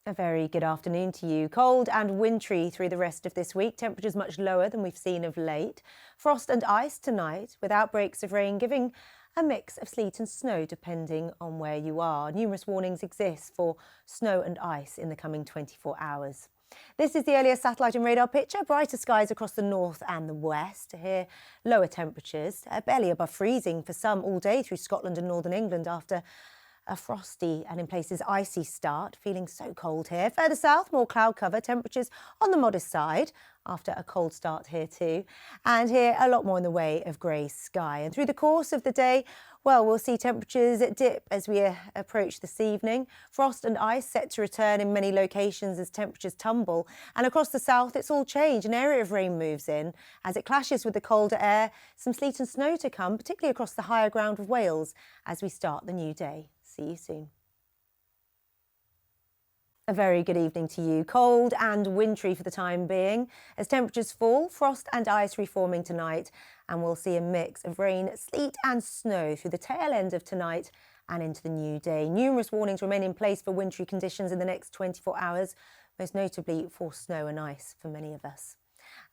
A very good afternoon to you. Cold and wintry through the rest of this week. Temperatures much lower than we've seen of late. Frost and ice tonight with outbreaks of rain giving a mix of sleet and snow depending on where you are. Numerous warnings exist for snow and ice in the coming 24 hours. This is the earliest satellite and radar picture. Brighter skies across the north and the west. Here, lower temperatures, barely above freezing for some all day through Scotland and northern England after a frosty and in places icy start, feeling so cold here. Further south, more cloud cover, temperatures on the modest side after a cold start here too. And here, a lot more in the way of grey sky. And through the course of the day, well, we'll see temperatures dip as we approach this evening. Frost and ice set to return in many locations as temperatures tumble. And across the south, it's all changed. An area of rain moves in as it clashes with the colder air. Some sleet and snow to come, particularly across the higher ground of Wales as we start the new day. See you soon. A very good evening to you. Cold and wintry for the time being. As temperatures fall, frost and ice reforming tonight, and we'll see a mix of rain, sleet and snow through the tail end of tonight and into the new day. Numerous warnings remain in place for wintry conditions in the next 24 hours, most notably for snow and ice for many of us.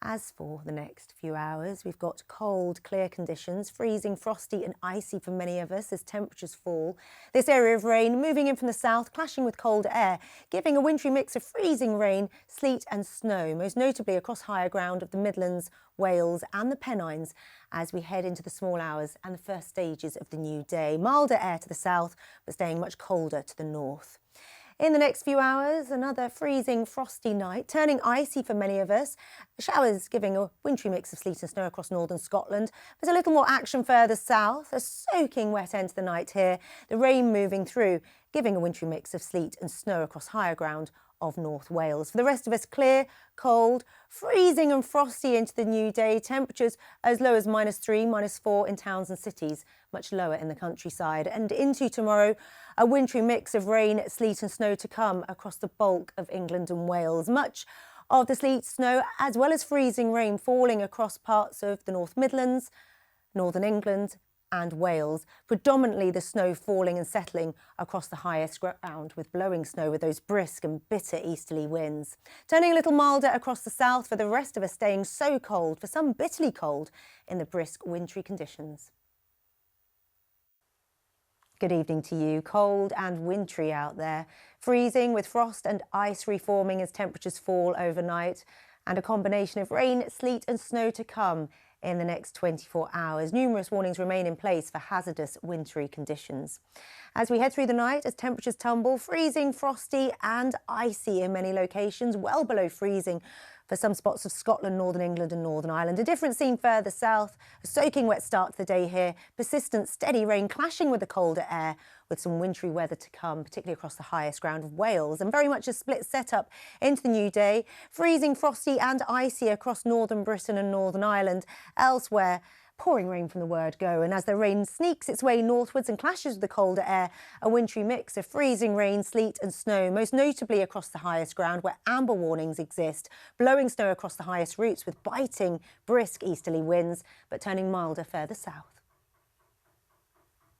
As for the next few hours, we've got cold, clear conditions, freezing, frosty and icy for many of us as temperatures fall. This area of rain moving in from the south, clashing with cold air, giving a wintry mix of freezing rain, sleet and snow, most notably across higher ground of the Midlands, Wales and the Pennines as we head into the small hours and the first stages of the new day. Milder air to the south, but staying much colder to the north. In the next few hours, another freezing, frosty night, turning icy for many of us. Showers giving a wintry mix of sleet and snow across northern Scotland. There's a little more action further south, a soaking wet end to the night here. The rain moving through, giving a wintry mix of sleet and snow across higher ground of North Wales. For the rest of us, clear, cold, freezing and frosty into the new day. Temperatures as low as -3, -4 in towns and cities, much lower in the countryside. And into tomorrow, a wintry mix of rain, sleet and snow to come across the bulk of England and Wales. Much of the sleet, snow, as well as freezing rain falling across parts of the North Midlands, northern England and Wales. Predominantly the snow falling and settling across the highest ground with blowing snow with those brisk and bitter easterly winds. Turning a little milder across the south for the rest of us, staying so cold, for some bitterly cold in the brisk wintry conditions. Good evening to you. Cold and wintry out there. Freezing with frost and ice reforming as temperatures fall overnight, and a combination of rain, sleet and snow to come in the next 24 hours. Numerous warnings remain in place for hazardous wintry conditions. As we head through the night, as temperatures tumble, freezing, frosty and icy in many locations, well below freezing for some spots of Scotland, northern England and Northern Ireland. A different scene further south, a soaking wet start to the day here, persistent steady rain clashing with the colder air with some wintry weather to come, particularly across the highest ground of Wales, and very much a split setup into the new day. Freezing, frosty and icy across northern Britain and Northern Ireland. Elsewhere, pouring rain from the word go, and as the rain sneaks its way northwards and clashes with the colder air, a wintry mix of freezing rain, sleet and snow, most notably across the highest ground where amber warnings exist, blowing snow across the highest routes with biting, brisk easterly winds, but turning milder further south.